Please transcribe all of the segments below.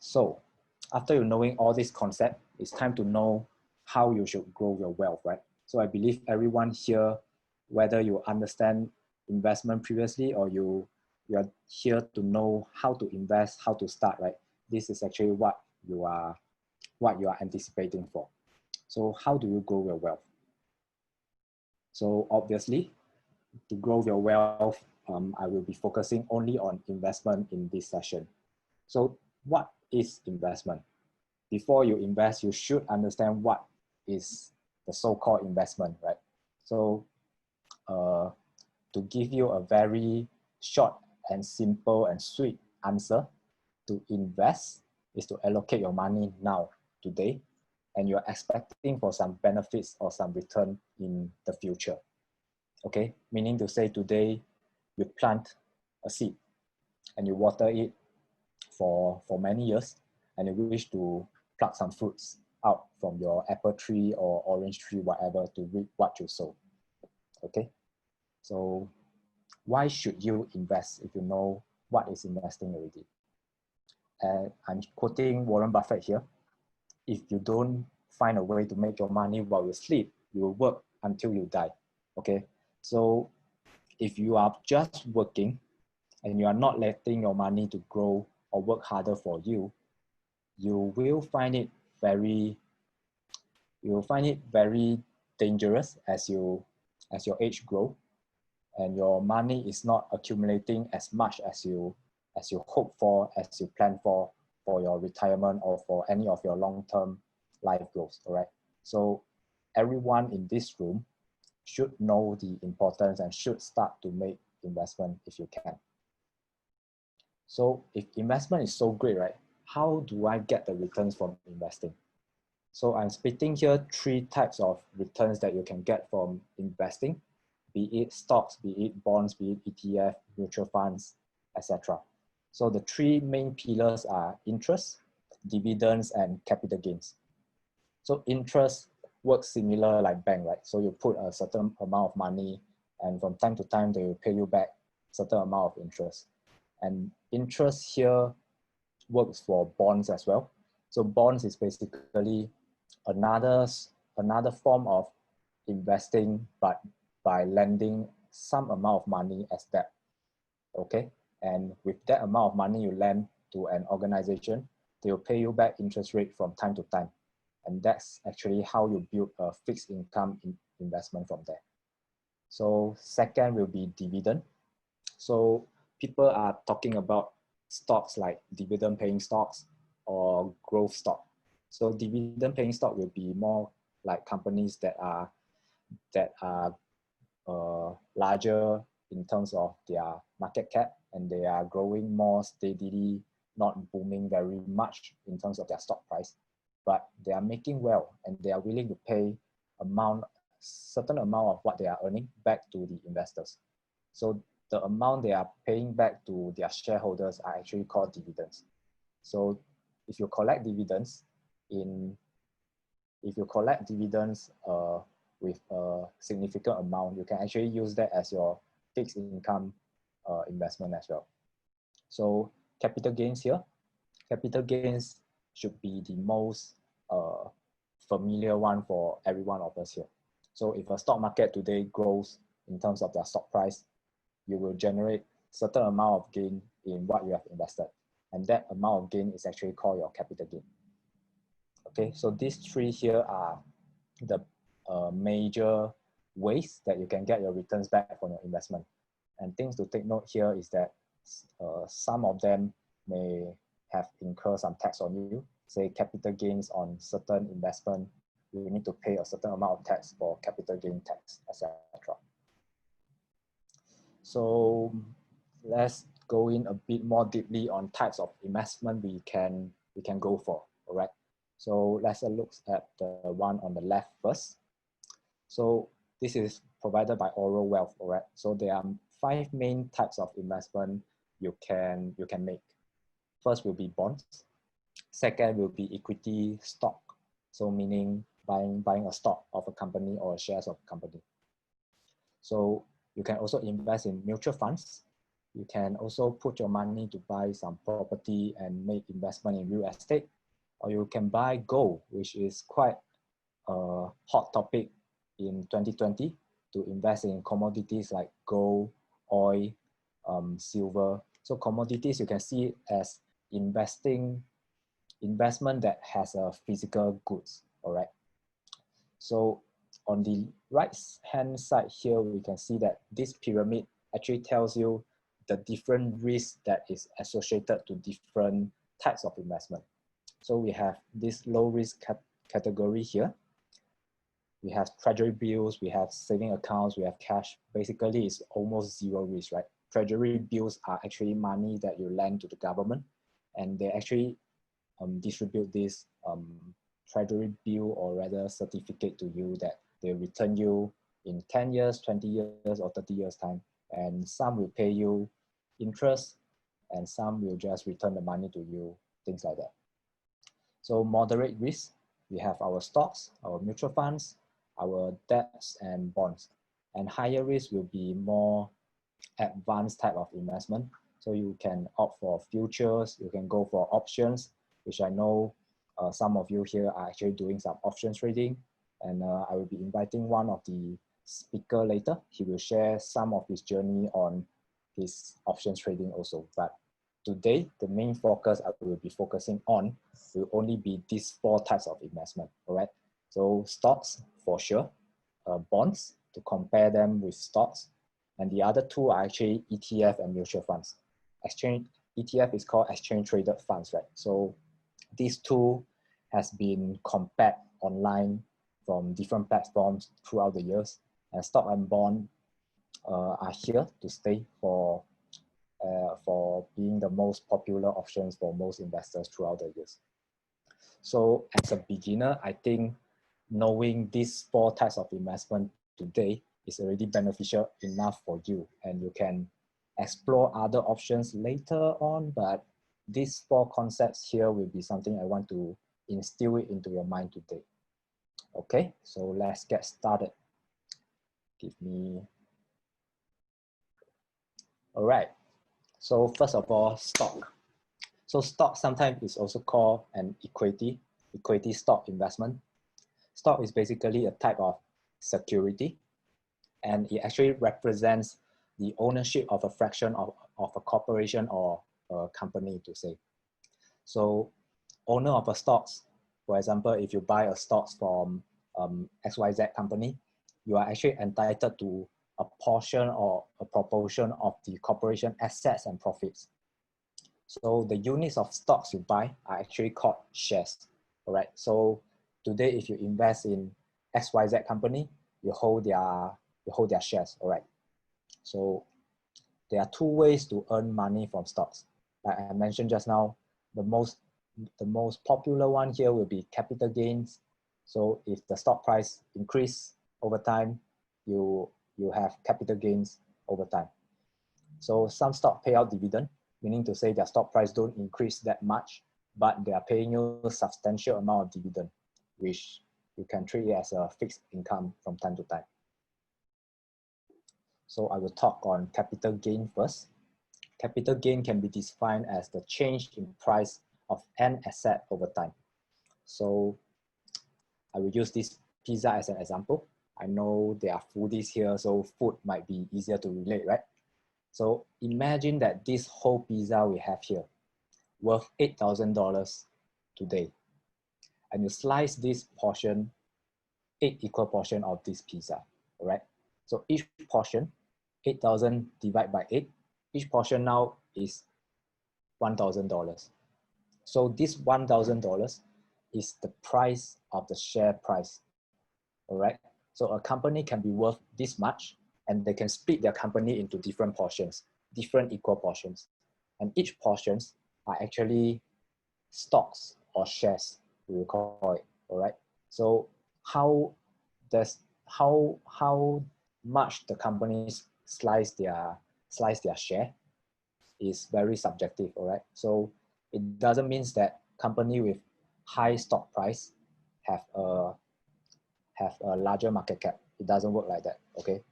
So after you knowing all this concept, it's time to know how you should grow your wealth, right? So I believe everyone here, whether you understand investment previously or you are here to know how to invest, how to start, right? This is actually what you are anticipating for. So how do you grow your wealth? So obviously, to grow your wealth, I will be focusing only on investment in this session. So what is investment? Before you invest, you should understand what is the so-called investment, right? So to give you a very short and simple and sweet answer, to invest is to allocate your money now, today, and you're expecting for some benefits or some return in the future. Okay, meaning to say today you plant a seed and you water it for many years, and you wish to pluck some fruits out from your apple tree or orange tree, whatever, to reap what you sow. Okay, so why should you invest if you know what is investing already? And I'm quoting Warren Buffett here. If you don't find a way to make your money while you sleep, you will work until you die. Okay, so if you are just working and you are not letting your money to grow or work harder for you, you will find it very dangerous as your age grow, and your money is not accumulating as much as you hope for, as you plan for your retirement or for any of your long-term life goals. All right, so everyone in this room should know the importance and should start to make investment if you can. So if investment is so great, right, how do I get the returns from investing? So I'm splitting here 3 types of returns that you can get from investing, be it stocks, be it bonds, be it ETF, mutual funds, etc. So the 3 main pillars are interest, dividends, and capital gains. So interest works similar like bank, right? So you put a certain amount of money, and from time to time they will pay you back certain amount of interest. And interest here works for bonds as well. So bonds is basically another form of investing, but by lending some amount of money as debt. Okay, and with that amount of money you lend to an organization, they will pay you back interest rate from time to time. And that's actually how you build a fixed income investment from there. So second will be dividend. So people are talking about stocks like dividend paying stocks or growth stock. So dividend paying stock will be more like companies that are larger in terms of their market cap, and they are growing more steadily, not booming very much in terms of their stock price, but they are making well and they are willing to pay certain amount of what they are earning back to the investors. So the amount they are paying back to their shareholders are actually called dividends. So if you collect dividends with a significant amount, you can actually use that as your fixed income investment as well. So capital gains here, capital gains should be the most familiar one for every one of us here. So if a stock market today grows in terms of their stock price, you will generate certain amount of gain in what you have invested. And that amount of gain is actually called your capital gain. Okay, so these 3 here are the major ways that you can get your returns back from your investment. And things to take note here is that some of them may have incurred some tax on you. Say capital gains on certain investment, you need to pay a certain amount of tax for capital gain tax, etc. So let's go in a bit more deeply on types of investment we can go for. All right. So let's look at the one on the left first. So this is provided by Oral Wealth. All right. So there are 5 main types of investment you can make. First will be bonds. Second will be equity stock. So meaning buying a stock of a company or shares of a company. So you can also invest in mutual funds. You can also put your money to buy some property and make investment in real estate, or you can buy gold, which is quite a hot topic in 2020, to invest in commodities like gold, oil, silver. So commodities you can see as investment that has a physical goods, all right? So on the right hand side here, we can see that this pyramid actually tells you the different risks that is associated to different types of investment. So we have this low risk category here. We have treasury bills, we have saving accounts, we have cash. Basically, it's almost zero risk, right? Treasury bills are actually money that you lend to the government, and they actually distribute this treasury bill, or rather certificate, to you that they return you in 10 years, 20 years, or 30 years time. And some will pay you interest, and some will just return the money to you, things like that. So moderate risk, we have our stocks, our mutual funds, our debts and bonds. And higher risk will be more advanced type of investment. So you can opt for futures, you can go for options, which I know some of you here are actually doing some options trading. And I will be inviting one of the speaker later. He will share some of his journey on his options trading also. But today, the main focus I will be focusing on will only be these 4 types of investment, all right? So stocks, for sure, bonds, to compare them with stocks, and the other 2 are actually ETF and mutual funds. ETF is called exchange traded funds, right? So these 2 has been compared online from different platforms throughout the years, and stock and bond are here to stay for being the most popular options for most investors throughout the years. So as a beginner, I think knowing these 4 types of investment today is already beneficial enough for you, and you can explore other options later on, but these 4 concepts here will be something I want to instill it into your mind today. Okay, so let's get started. All right. So first of all, stock. So stock sometimes is also called an equity stock investment. Stock is basically a type of security, and it actually represents the ownership of a fraction of a corporation or a company, to say. So owner of a stocks, for example, if you buy a stocks from XYZ company, you are actually entitled to a portion or a proportion of the corporation assets and profits. So the units of stocks you buy are actually called shares, all right? So today, if you invest in XYZ company, you hold their shares, all right? So there are 2 ways to earn money from stocks. Like I mentioned just now, the most popular one here will be capital gains. So if the stock price increase over time, you have capital gains over time. So some stock pay out dividend, meaning to say their stock price don't increase that much, but they are paying you a substantial amount of dividend, which you can treat it as a fixed income from time to time. So I will talk on capital gain first. Capital gain can be defined as the change in price of an asset over time. So I will use this pizza as an example. I know there are foodies here, so food might be easier to relate, right? So imagine that this whole pizza we have here worth $8,000 today. And you slice this portion, 8 equal portion of this pizza, all right? So each portion, 8,000 divided by 8, each portion now is $1,000. So this $1,000 is the price of the share price, all right? So a company can be worth this much, and they can split their company into different portions, different equal portions. And each portions are actually stocks or shares, we will call it, all right? So how much the companies slice their share is very subjective, all right? So it doesn't mean that company with high stock price have a larger market cap. It doesn't work like that, okay?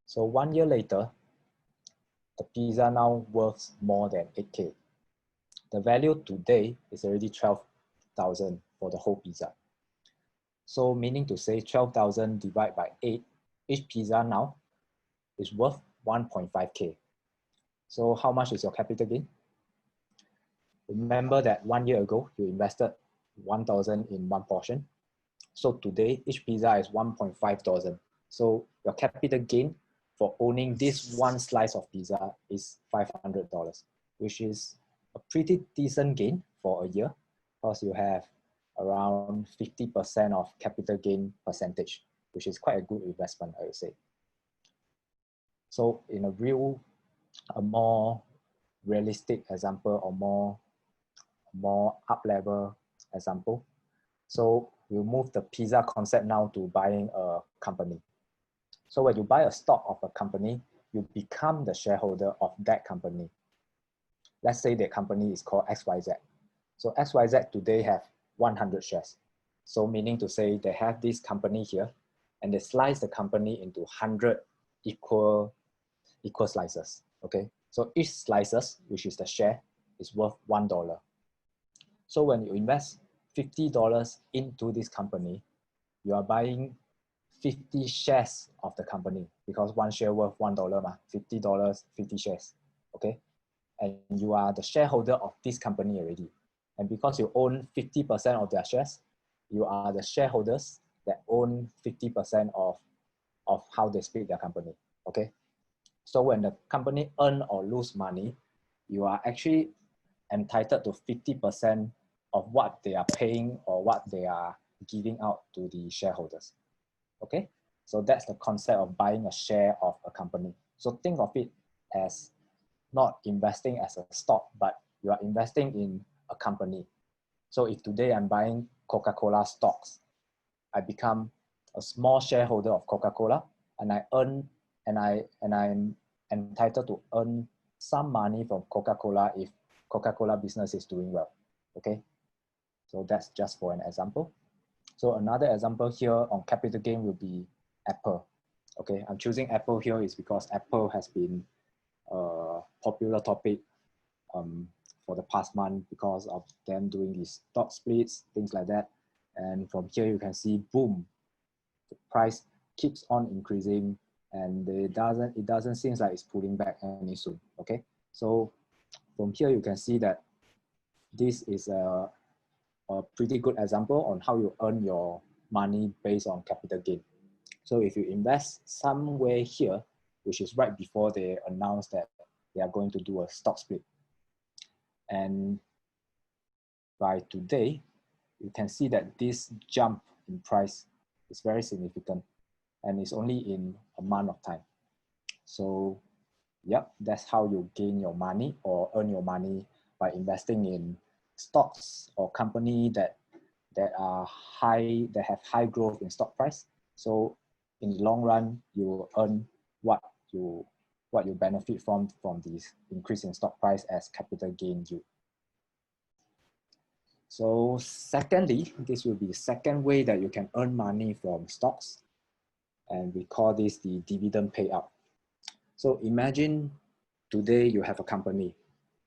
So 1 year later, the pizza now worth more than 8K. The value today is already 12,000 for the whole pizza. So meaning to say 12,000 divided by 8, each pizza now is worth 1.5K. So how much is your capital gain? Remember that 1 year ago, you invested 1,000 in one portion. So today, each pizza is 1.5 thousand. So your capital gain for owning this one slice of pizza is $500, which is a pretty decent gain for a year because you have around 50% of capital gain percentage, which is quite a good investment, I would say. So in a more realistic example or more up-level example, so we'll move the pizza concept now to buying a company. So when you buy a stock of a company, you become the shareholder of that company. Let's say the company is called XYZ. So XYZ today have 100 shares. So meaning to say they have this company here and they slice the company into 100 equal slices, okay? So each slices, which is the share, is worth $1. So when you invest $50 into this company, you are buying 50 shares of the company because one share worth $1, $50, 50 shares, okay? And you are the shareholder of this company already. And because you own 50% of their shares, you are the shareholders that own 50% of how they split their company, okay? So when the company earn or lose money, you are actually entitled to 50% of what they are paying or what they are giving out to the shareholders. Okay, so that's the concept of buying a share of a company. So think of it as not investing as a stock, but you are investing in a company. So if today I'm buying Coca-Cola stocks, I become a small shareholder of Coca-Cola, and I'm entitled to earn some money from Coca-Cola if Coca-Cola business is doing well. Okay, so that's just for an example. So another example here on capital gain will be Apple. Okay, I'm choosing Apple here is because Apple has been a popular topic for the past month because of them doing these stock splits, things like that. And from here you can see, boom, the price keeps on increasing and it doesn't seem like it's pulling back any soon. Okay, so from here you can see that this is a pretty good example on how you earn your money based on capital gain. So if you invest somewhere here, which is right before they announce that they are going to do a stock split, and by today, you can see that this jump in price is very significant and it's only in a month of time. So yep, that's how you gain your money or earn your money by investing in stocks or company that have high growth in stock price. So in the long run, you earn what you benefit from this increase in stock price as capital gain yield. So secondly, this will be the second way that you can earn money from stocks, and we call this the dividend payout. So imagine today you have a company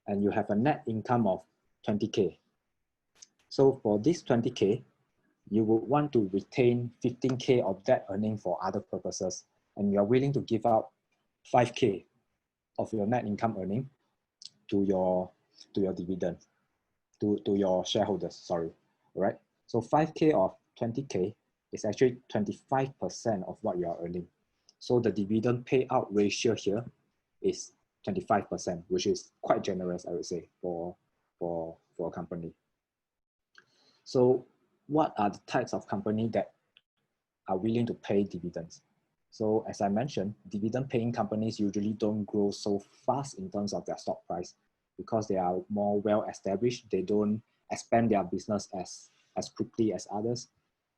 and you have a net income of 20K. So for this 20K, you would want to retain 15K of that earning for other purposes, and you are willing to give out 5K of your net income earning to your dividend, to your shareholders, sorry, all right? So 5K of 20K is actually 25% of what you are earning. So the dividend payout ratio here is 25%, which is quite generous, I would say, for a company. So what are the types of company that are willing to pay dividends? So as I mentioned, dividend paying companies usually don't grow so fast in terms of their stock price because they are more well established. They don't expand their business as quickly as others.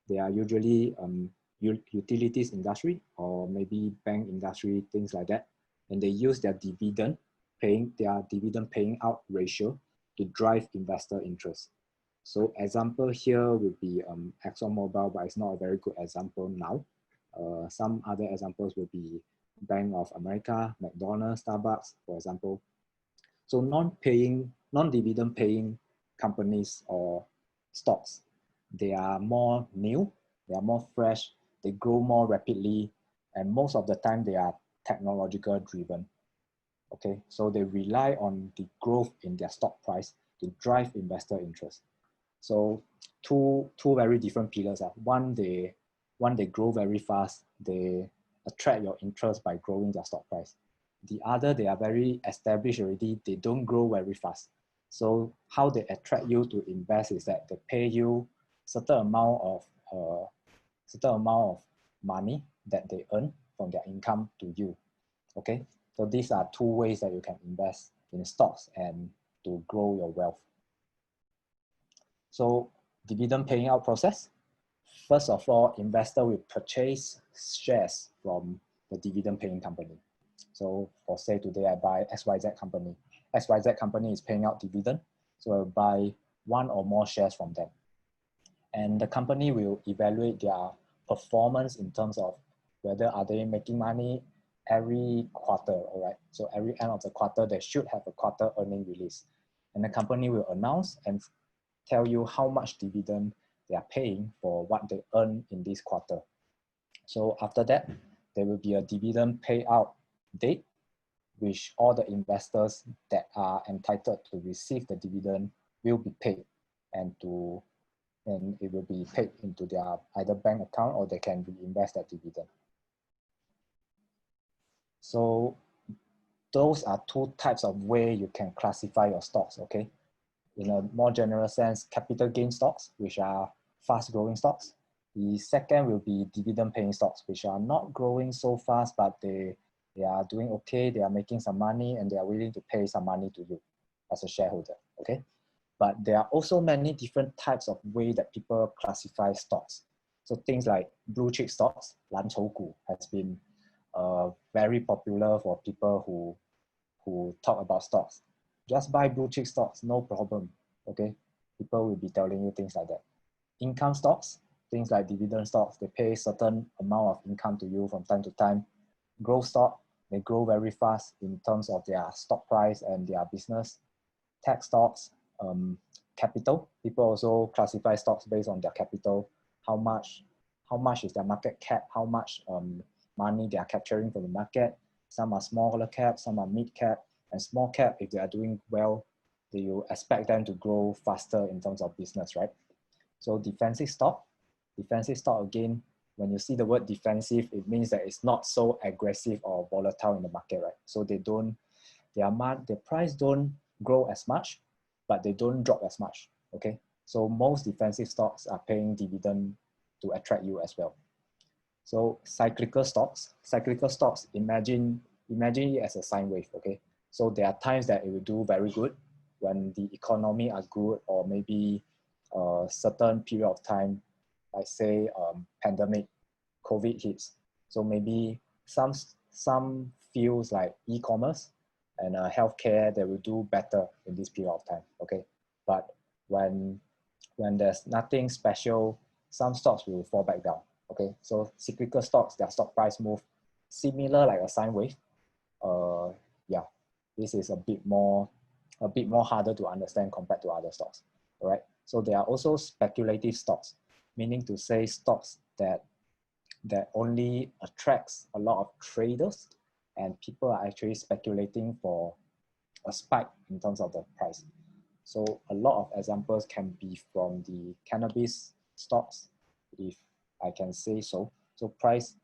They are usually utilities industry or maybe bank industry, things like that. And they use their dividend paying out ratio to drive investor interest. So example here would be ExxonMobil, but it's not a very good example now. Some other examples would be Bank of America, McDonald's, Starbucks, for example. So non-dividend paying companies or stocks, they are more new, they are more fresh, they grow more rapidly, and most of the time they are technological driven. Okay, so they rely on the growth in their stock price to drive investor interest. So two very different pillars. One, they grow very fast. They attract your interest by growing their stock price. The other, they are very established already. They don't grow very fast. So how they attract you to invest is that they pay you certain amount of money that they earn from their income to you. Okay, so these are two ways that you can invest in stocks and to grow your wealth. So dividend paying out process. First of all, investor will purchase shares from the dividend paying company. So for say today I buy XYZ company. XYZ company is paying out dividend. So I'll buy one or more shares from them. And the company will evaluate their performance in terms of whether are they making money every quarter, all right? So every end of the quarter, they should have a quarter earning release. And the company will announce and tell you how much dividend they are paying for what they earn in this quarter. So after that, there will be a dividend payout date, which all the investors that are entitled to receive the dividend will be paid, and it will be paid into their either bank account or they can reinvest that dividend. So those are two types of way you can classify your stocks, okay? In a more general sense, capital gain stocks, which are fast growing stocks. The second will be dividend paying stocks, which are not growing so fast, but they are doing okay, they are making some money, and they are willing to pay some money to you as a shareholder, okay? But there are also many different types of way that people classify stocks. So things like blue chip stocks, 蓝筹股, has been very popular for people who talk about stocks. Just buy blue chip stocks, no problem, okay? People will be telling you things like that. Income stocks, things like dividend stocks, they pay certain amount of income to you from time to time. Growth stock, they grow very fast in terms of their stock price and their business. Tech stocks, capital, people also classify stocks based on their capital, how much is their market cap, how much money they are capturing from the market. Some are smaller cap, some are mid cap, and small cap, if they are doing well, you expect them to grow faster in terms of business, right? So defensive stock again, when you see the word defensive, it means that it's not so aggressive or volatile in the market, right? So their price don't grow as much, but they don't drop as much, okay? So most defensive stocks are paying dividend to attract you as well. So cyclical stocks, imagine it as a sine wave, okay? So there are times that it will do very good when the economy are good, or maybe a certain period of time, like say pandemic, COVID hits. So maybe some fields like e-commerce and healthcare, they will do better in this period of time, okay? But when there's nothing special, some stocks will fall back down, okay? So cyclical stocks, their stock price move similar like a sine wave. Yeah, this is a bit more harder to understand compared to other stocks, all right? So there are also speculative stocks, meaning to say stocks that only attracts a lot of traders, and people are actually speculating for a spike in terms of the price. So a lot of examples can be from the cannabis stocks, if I can say so. So price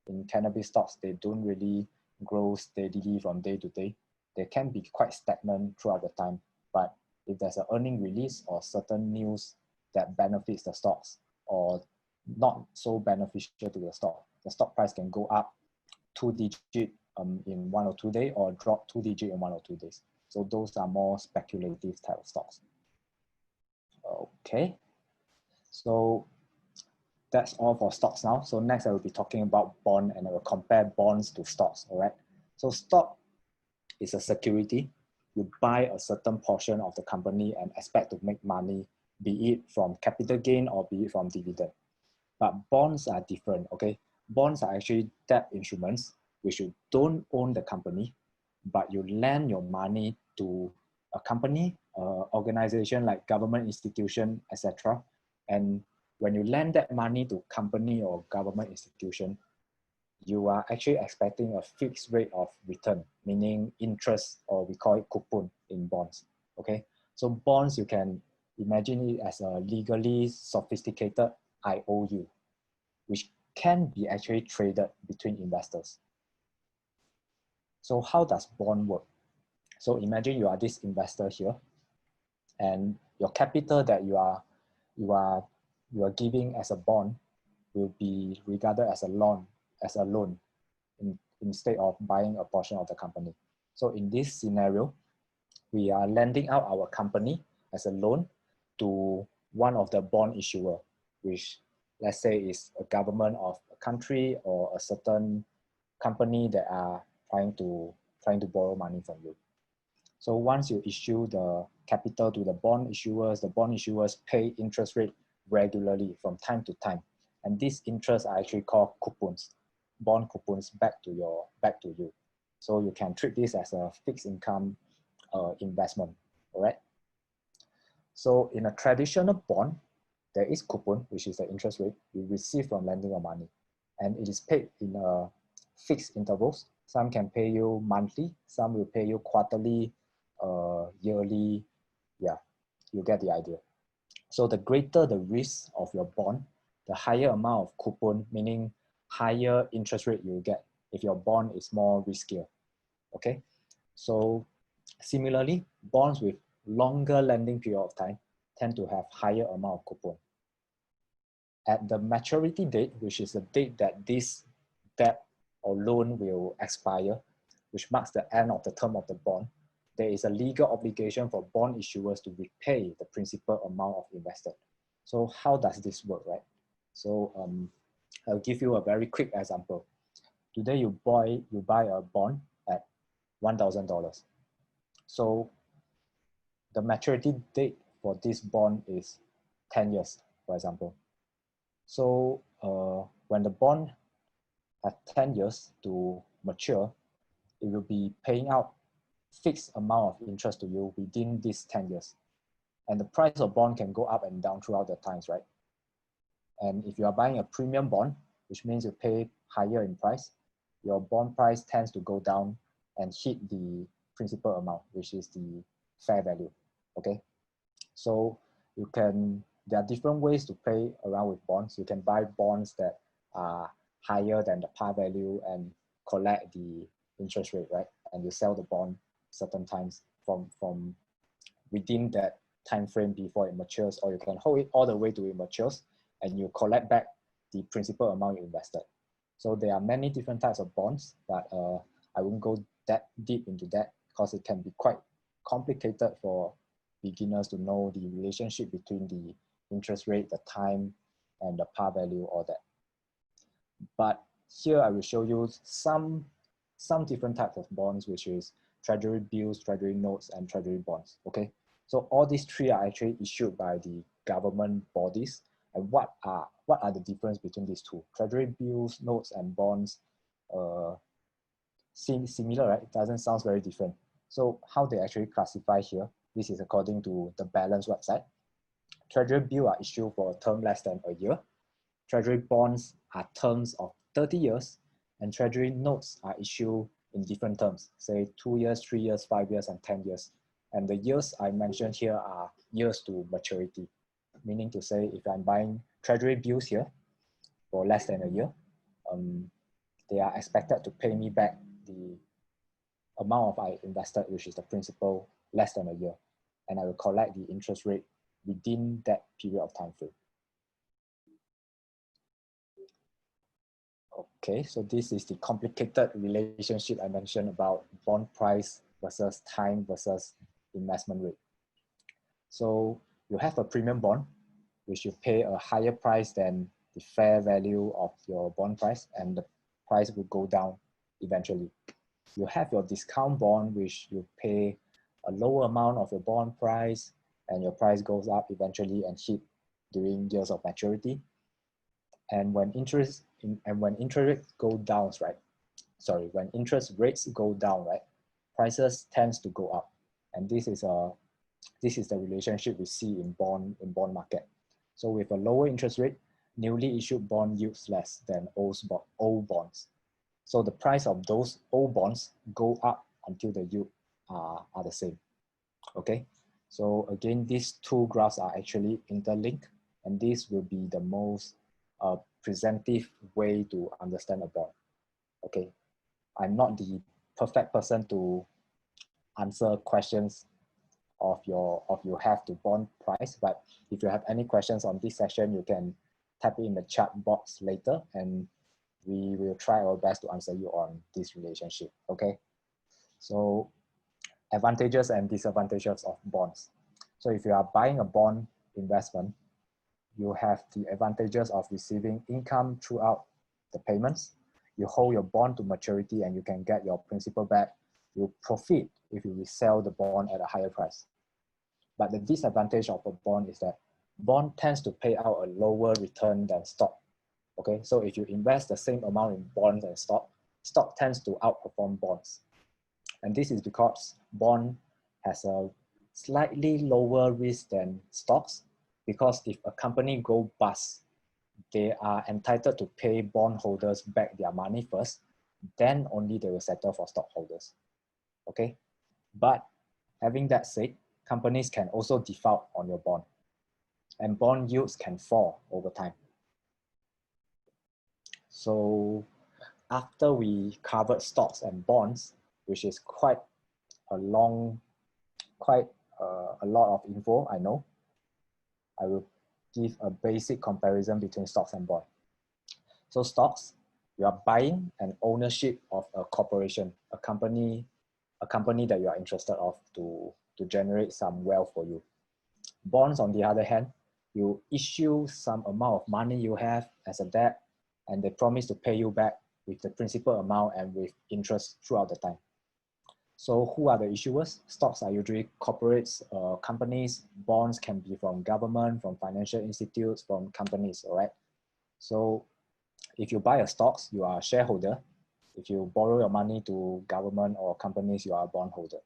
in cannabis stocks, they don't really grow steadily from day to day. They can be quite stagnant throughout the time. But if there's an earning release or certain news that benefits the stocks or not so beneficial to the stock price can go up 2-digit in 1 or 2 days, or drop 2-digit in 1 or 2 days. So those are more speculative type of stocks. Okay, so that's all for stocks now. So next I will be talking about bond, and I will compare bonds to stocks, all right? So stock is a security. You buy a certain portion of the company and expect to make money, be it from capital gain or be it from dividend. But bonds are different, okay? Bonds are actually debt instruments which you don't own the company, but you lend your money to a company, organization like government institution, etc. And when you lend that money to company or government institution, you are actually expecting a fixed rate of return, meaning interest, or we call it coupon in bonds. Okay, so bonds, you can imagine it as a legally sophisticated IOU, which can be actually traded between investors. So how does bond work? So imagine you are this investor here, and your capital that you are giving as a bond will be regarded as a loan instead of buying a portion of the company. So in this scenario, we are lending out our company as a loan to one of the bond issuer, which let's say is a government of a country or a certain company that are trying to borrow money from you. So once you issue the capital to the bond issuers pay interest rate regularly from time to time. And these interests are actually called coupons, bond coupons back to you. So you can treat this as a fixed income investment, all right? So in a traditional bond, there is coupon, which is the interest rate you receive from lending your money. And it is paid in fixed intervals. Some can pay you monthly, some will pay you quarterly, yearly. Yeah, you get the idea. So the greater the risk of your bond, the higher amount of coupon, meaning higher interest rate you get if your bond is more riskier. Okay, so similarly, bonds with longer lending period of time tend to have higher amount of coupon. At the maturity date, which is the date that this debt or loan will expire, which marks the end of the term of the bond, there is a legal obligation for bond issuers to repay the principal amount of invested. So how does this work, right? So I'll give you a very quick example. Today you buy a bond at $1,000. So the maturity date for this bond is 10 years, for example. So when the bond has 10 years to mature, it will be paying out fixed amount of interest to you within these 10 years. And the price of bond can go up and down throughout the times, right? And if you are buying a premium bond, which means you pay higher in price, your bond price tends to go down and hit the principal amount, which is the fair value, okay? So there are different ways to play around with bonds. You can buy bonds that are higher than the par value and collect the interest rate, right? And you sell the bond certain times from within that time frame before it matures, or you can hold it all the way to it matures and you collect back the principal amount you invested. So there are many different types of bonds, but I won't go that deep into that because it can be quite complicated for beginners to know the relationship between the interest rate, the time, and the par value, all that. But here I will show you some different types of bonds, which is treasury bills, treasury notes, and treasury bonds, okay? So all these three are actually issued by the government bodies. And what are the difference between these two? Treasury bills, notes, and bonds seem similar, right? It doesn't sound very different. So how they actually classify here, this is according to the Balance website. Treasury bills are issued for a term less than a year. Treasury bonds are terms of 30 years, and treasury notes are issued in different terms, say 2 years, 3 years, 5 years, and 10 years. And the years I mentioned here are years to maturity, meaning to say if I'm buying treasury bills here for less than a year, they are expected to pay me back the amount I invested, which is the principal, less than a year. And I will collect the interest rate within that period of time frame. Okay, so this is the complicated relationship I mentioned about bond price versus time versus investment rate. So you have a premium bond, which you pay a higher price than the fair value of your bond price, and the price will go down eventually. You have your discount bond, which you pay a lower amount of your bond price, and your price goes up eventually and hit during years of maturity. And when interest rates go down, right, when interest rates go down, right, prices tends to go up. And this is the relationship we see in bond market. So with a lower interest rate, newly issued bond yields less than old bonds. So the price of those old bonds go up until the yield are the same. Okay, so again, these two graphs are actually interlinked, and this will be the most presentive way to understand a bond. Okay, I'm not the perfect person to answer questions of you have to bond price, but if you have any questions on this session, you can type it in the chat box later, and we will try our best to answer you on this relationship. Okay, so advantages and disadvantages of bonds. So if you are buying a bond investment, you have the advantages of receiving income throughout the payments. You hold your bond to maturity and you can get your principal back. You profit if you resell the bond at a higher price. But the disadvantage of a bond is that bond tends to pay out a lower return than stock. Okay, so if you invest the same amount in bonds and stock tends to outperform bonds. And this is because bond has a slightly lower risk than stocks, because if a company goes bust, they are entitled to pay bondholders back their money first, then only they will settle for stockholders. Okay, but having that said, companies can also default on your bond, and bond yields can fall over time. So after we covered stocks and bonds, which is quite a lot of info, I know, I will give a basic comparison between stocks and bonds. So stocks, you are buying an ownership of a corporation, a company that you are interested of to generate some wealth for you. Bonds, on the other hand, you issue some amount of money you have as a debt, and they promise to pay you back with the principal amount and with interest throughout the time. So who are the issuers? Stocks are usually corporates, companies. Bonds can be from government, from financial institutes, from companies, all right? So if you buy a stocks, you are a shareholder. If you borrow your money to government or companies, you are a bondholder.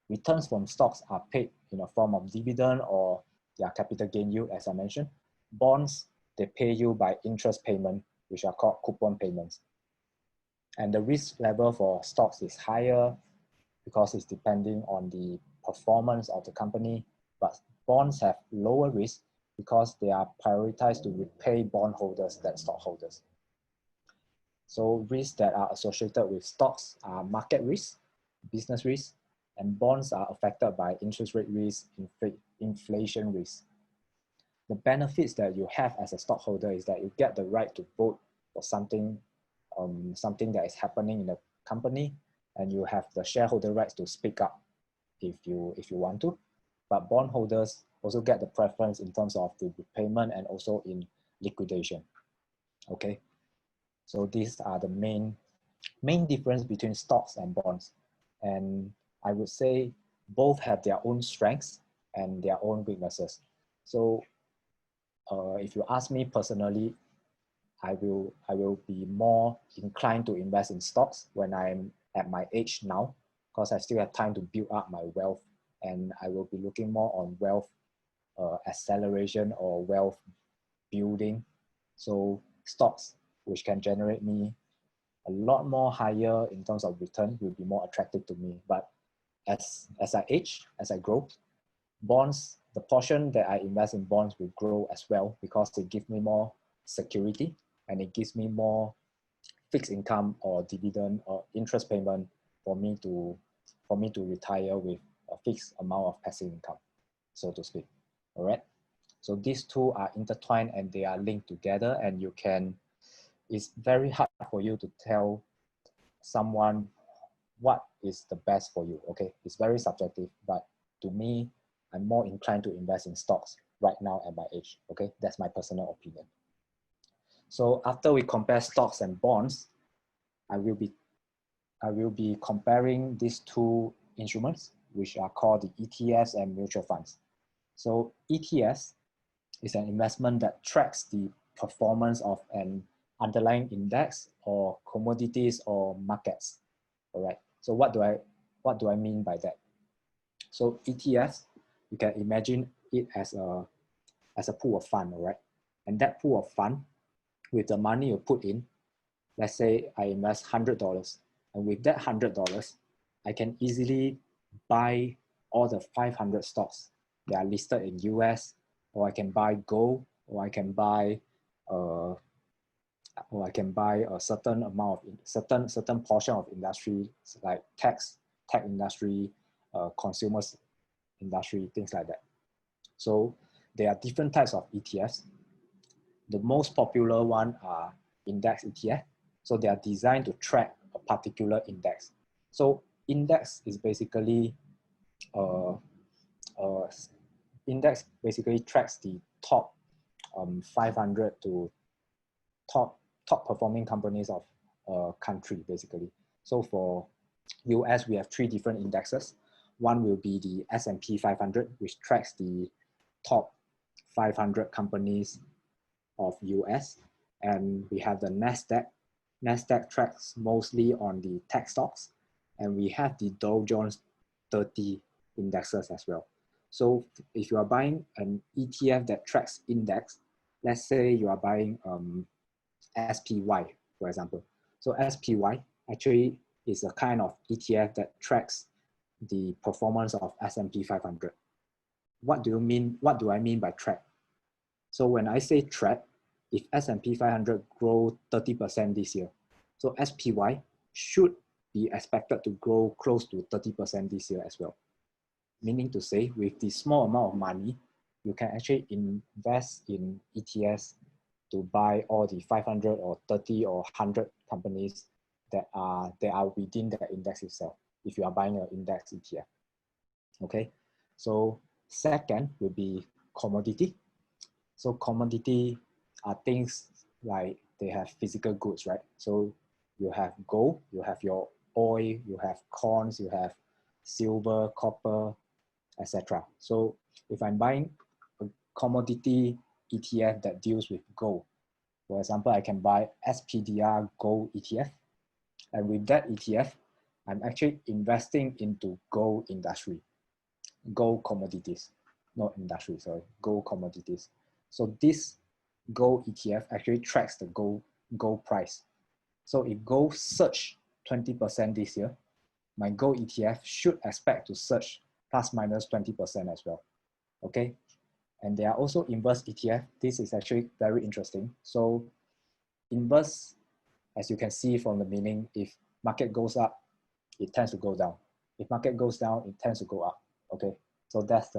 Returns from stocks are paid in a form of dividend or their capital gain yield, as I mentioned. Bonds, they pay you by interest payment, which are called coupon payments. And the risk level for stocks is higher because it's depending on the performance of the company, but bonds have lower risk because they are prioritized to repay bondholders than stockholders. So risks that are associated with stocks are market risk, business risk, and bonds are affected by interest rate risk, inflation risk. The benefits that you have as a stockholder is that you get the right to vote for something that is happening in the company, and you have the shareholder rights to speak up if you want to. But bondholders also get the preference in terms of the repayment and also in liquidation. Okay, so these are the main difference between stocks and bonds, and I would say both have their own strengths and their own weaknesses. So if you ask me personally, I will be more inclined to invest in stocks when I'm at my age now, because I still have time to build up my wealth, and I will be looking more on wealth acceleration or wealth building. So stocks, which can generate me a lot more higher in terms of return, will be more attractive to me. But as I age, as I grow, bonds, the portion that I invest in bonds will grow as well, because it gives me more security and it gives me more fixed income or dividend or interest payment for me to retire with a fixed amount of passive income, so to speak. All right. So these two are intertwined and they are linked together, and it's very hard for you to tell someone what is the best for you. Okay, it's very subjective, but to me, I'm more inclined to invest in stocks right now at my age. Okay, that's my personal opinion. So after we compare stocks and bonds, I will be comparing these two instruments, which are called the ETFs and mutual funds. So ETFs is an investment that tracks the performance of an underlying index or commodities or markets. All right. So what do I mean by that? So ETFs, you can imagine it as a pool of fund, all right? And that pool of fund, with the money you put in, let's say I invest $100, and with that $100, I can easily buy all the 500 stocks that are listed in US, or I can buy gold, or I can buy a certain amount of certain portion of industry like tech industry, consumers industry, things like that. So there are different types of ETFs. The most popular one are index ETF. So they are designed to track a particular index. So index is basically index basically tracks the top 500 to top performing companies of a country basically. So for US, we have 3 different indexes. One will be the S&P 500, which tracks the top 500 companies of US. And we have the NASDAQ. NASDAQ tracks mostly on the tech stocks. And we have the Dow Jones 30 indexes as well. So if you are buying an ETF that tracks index, let's say you are buying SPY, for example. So SPY actually is a kind of ETF that tracks the performance of S&P 500. What do I mean by track? So when I say track, if S&P 500 grow 30% this year, so SPY should be expected to grow close to 30% this year as well. Meaning to say, with the small amount of money, you can actually invest in ETFs to buy all the 500 or 30 or 100 companies that are within the index itself, if you are buying an index ETF. Okay, so second will be commodity. So commodity are things like they have physical goods, right? So you have gold, you have your oil, you have corns, you have silver, copper, etc. So if I'm buying a commodity ETF that deals with gold, for example, I can buy SPDR Gold ETF. And with that ETF, I'm actually investing into gold industry, gold commodities, not industry, sorry, gold commodities. So this gold ETF actually tracks the gold price. So if gold surge 20% this year, my gold ETF should expect to surge plus minus 20% as well. Okay. And there are also inverse ETF. This is actually very interesting. So inverse, as you can see from the meaning, if market goes up, it tends to go down. If market goes down, it tends to go up. Okay. So that's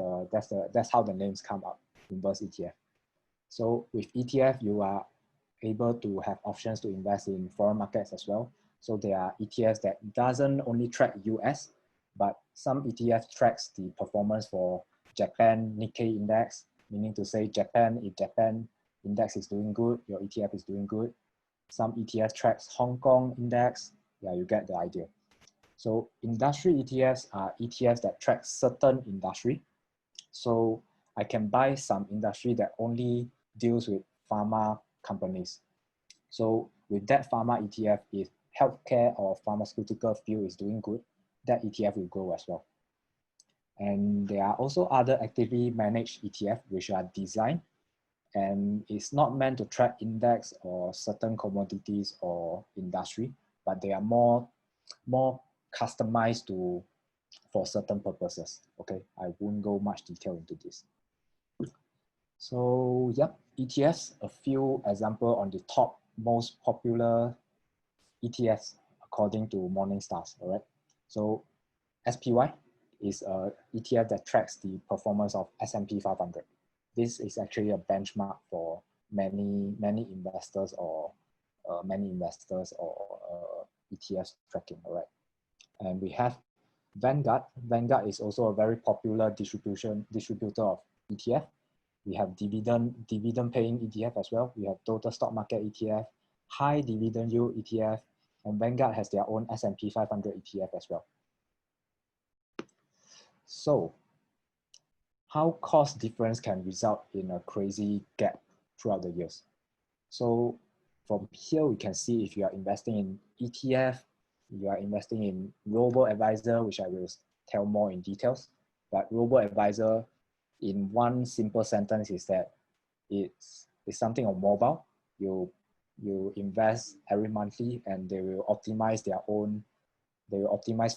how the names come up, inverse ETF. So with ETF, you are able to have options to invest in foreign markets as well. So there are ETFs that doesn't only track US, but some ETF tracks the performance for Japan Nikkei index, meaning to say Japan, if Japan index is doing good, your ETF is doing good. Some ETF tracks Hong Kong index. Yeah, you get the idea. So industry ETFs are ETFs that track certain industry. So I can buy some industry that only deals with pharma companies. So with that pharma ETF, if healthcare or pharmaceutical field is doing good, that ETF will grow as well. And there are also other actively managed ETF which are designed and it's not meant to track index or certain commodities or industry, but they are more customized for certain purposes. Okay, I won't go much detail into this. So yep, ETFs, a few example on the top most popular ETFs according to Morningstar, all right? So SPY is a ETF that tracks the performance of S&P 500. This is actually a benchmark for many investors or ETFs tracking, all right? And we have Vanguard. Vanguard is also a very popular distributor of ETF. We have dividend paying ETF as well. We have total stock market ETF, high dividend yield ETF, and Vanguard has their own S&P 500 ETF as well. So how cost difference can result in a crazy gap throughout the years. So from here, we can see if you are investing in ETF, you are investing in robo-advisor, which I will tell more in details. But robo-advisor, in one simple sentence, is that it's something on mobile. You invest every monthly, and they will optimize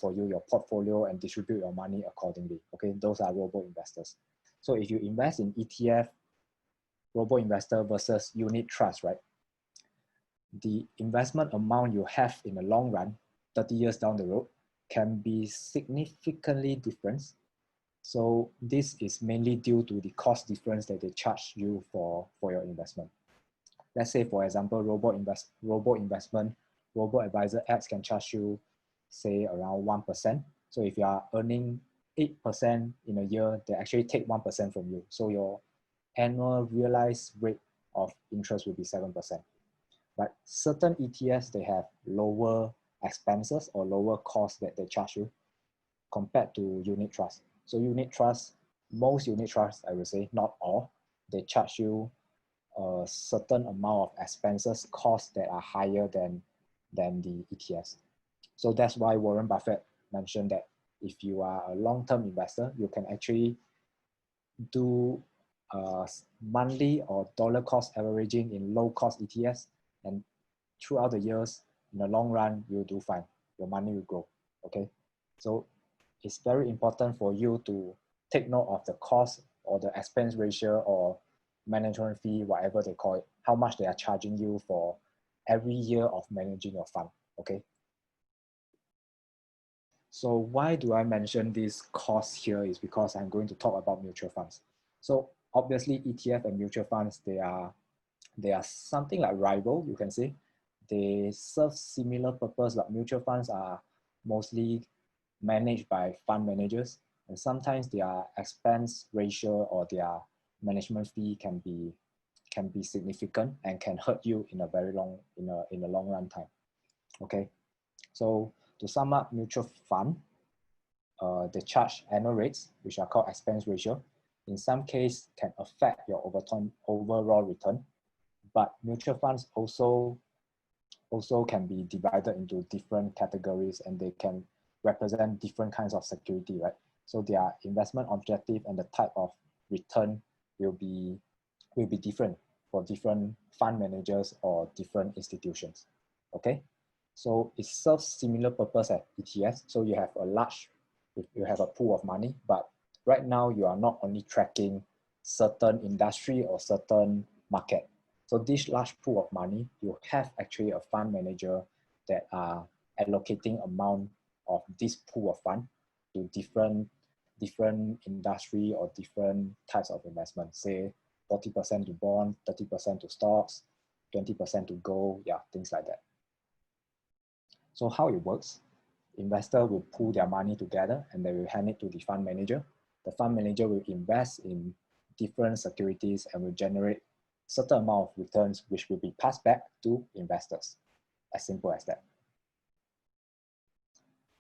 for you your portfolio and distribute your money accordingly. Okay, those are robo-investors. So if you invest in ETF, robo-investor versus unit trust, right? The investment amount you have in the long run, 30 years down the road, can be significantly different. So this is mainly due to the cost difference that they charge you for your investment. Let's say, for example, robo-advisor apps can charge you, say, around 1%. So if you are earning 8% in a year, they actually take 1% from you. So your annual realized rate of interest will be 7%. But certain ETFs, they have lower expenses or lower costs that they charge you compared to unit trust. So unit trust, most unit trusts, I would say, not all, they charge you a certain amount of expenses, costs that are higher than the ETFs. So that's why Warren Buffett mentioned that if you are a long-term investor, you can actually do monthly or dollar cost averaging in low-cost ETFs, and throughout the years, in the long run, you'll do fine. Your money will grow, okay? So it's very important for you to take note of the cost or the expense ratio or management fee, whatever they call it, how much they are charging you for every year of managing your fund, okay? So why do I mention this cost here is because I'm going to talk about mutual funds. So obviously ETF and mutual funds, they are something like rival, you can say. They serve similar purpose, but mutual funds are mostly managed by fund managers, and sometimes their expense ratio or their management fee can be significant and can hurt you in a very long run time. Okay, so to sum up, mutual fund, they charge annual rates, which are called expense ratio. In some case, can affect your overall return, but mutual funds also can be divided into different categories, and they can represent different kinds of security, right? So their investment objective and the type of return will be different for different fund managers or different institutions. Okay, so it serves similar purpose as ETFs. So you have a pool of money, but right now you are not only tracking certain industry or certain market. So this large pool of money, you have actually a fund manager that are allocating amount of this pool of fund to different industry or different types of investment. Say 40% to bond, 30% to stocks, 20% to gold, yeah, things like that. So how it works, investor will pool their money together and they will hand it to the fund manager. The fund manager will invest in different securities and will generate certain amount of returns which will be passed back to investors. As simple as that.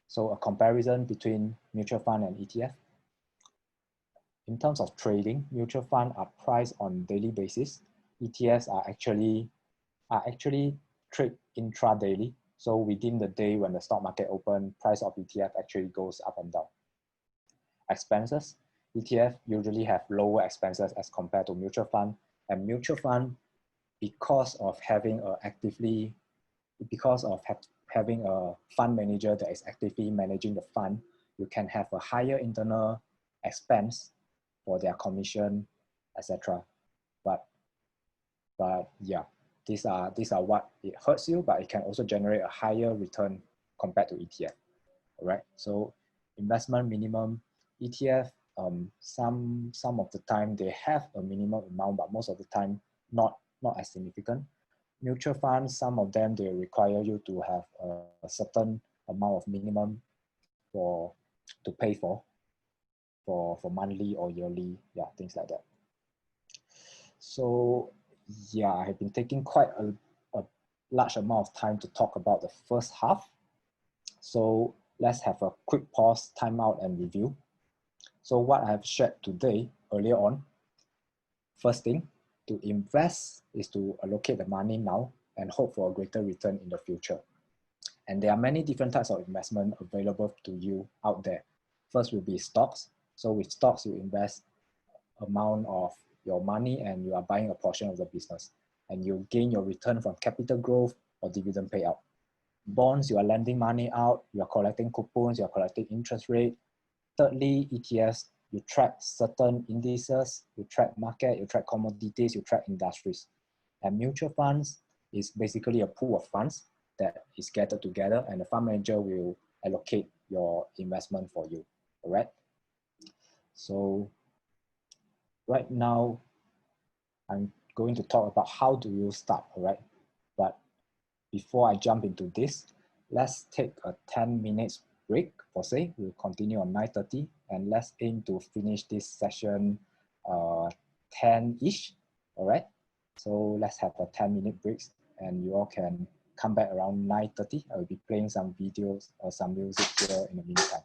So a comparison between mutual fund and ETF. In terms of trading, mutual funds are priced on daily basis. ETFs are actually trade intraday. So within the day when the stock market open, price of ETF actually goes up and down. Expenses, ETF usually have lower expenses as compared to mutual fund, and mutual fund, because of having having a fund manager that is actively managing the fund, you can have a higher internal expense for their commission, etc. But yeah, these are what it hurts you, but it can also generate a higher return compared to ETF. All right, so investment minimum, ETF, some of the time they have a minimum amount, but most of the time not as significant. Mutual funds, some of them, they require you to have a certain amount of minimum to pay for monthly or yearly, yeah, things like that. So yeah, I have been taking quite a large amount of time to talk about the first half. So let's have a quick pause, time out, and review. So what I have shared today, earlier on, first thing, to invest is to allocate the money now and hope for a greater return in the future. And there are many different types of investment available to you out there. First will be stocks. So with stocks, you invest amount of your money and you are buying a portion of the business, and you gain your return from capital growth or dividend payout. Bonds, you are lending money out, you are collecting coupons, you are collecting interest rate. Thirdly, ETFs, you track certain indices, you track market, you track commodities, you track industries. And mutual funds is basically a pool of funds that is gathered together, and the fund manager will allocate your investment for you, all right? So right now, I'm going to talk about how do you start, all right? But before I jump into this, let's take a 10 minutes break for say. We'll continue on 9:30, and let's aim to finish this session 10-ish, all right? So let's have a 10-minute break, and you all can come back around 9:30. I will be playing some videos or some music here in the meantime.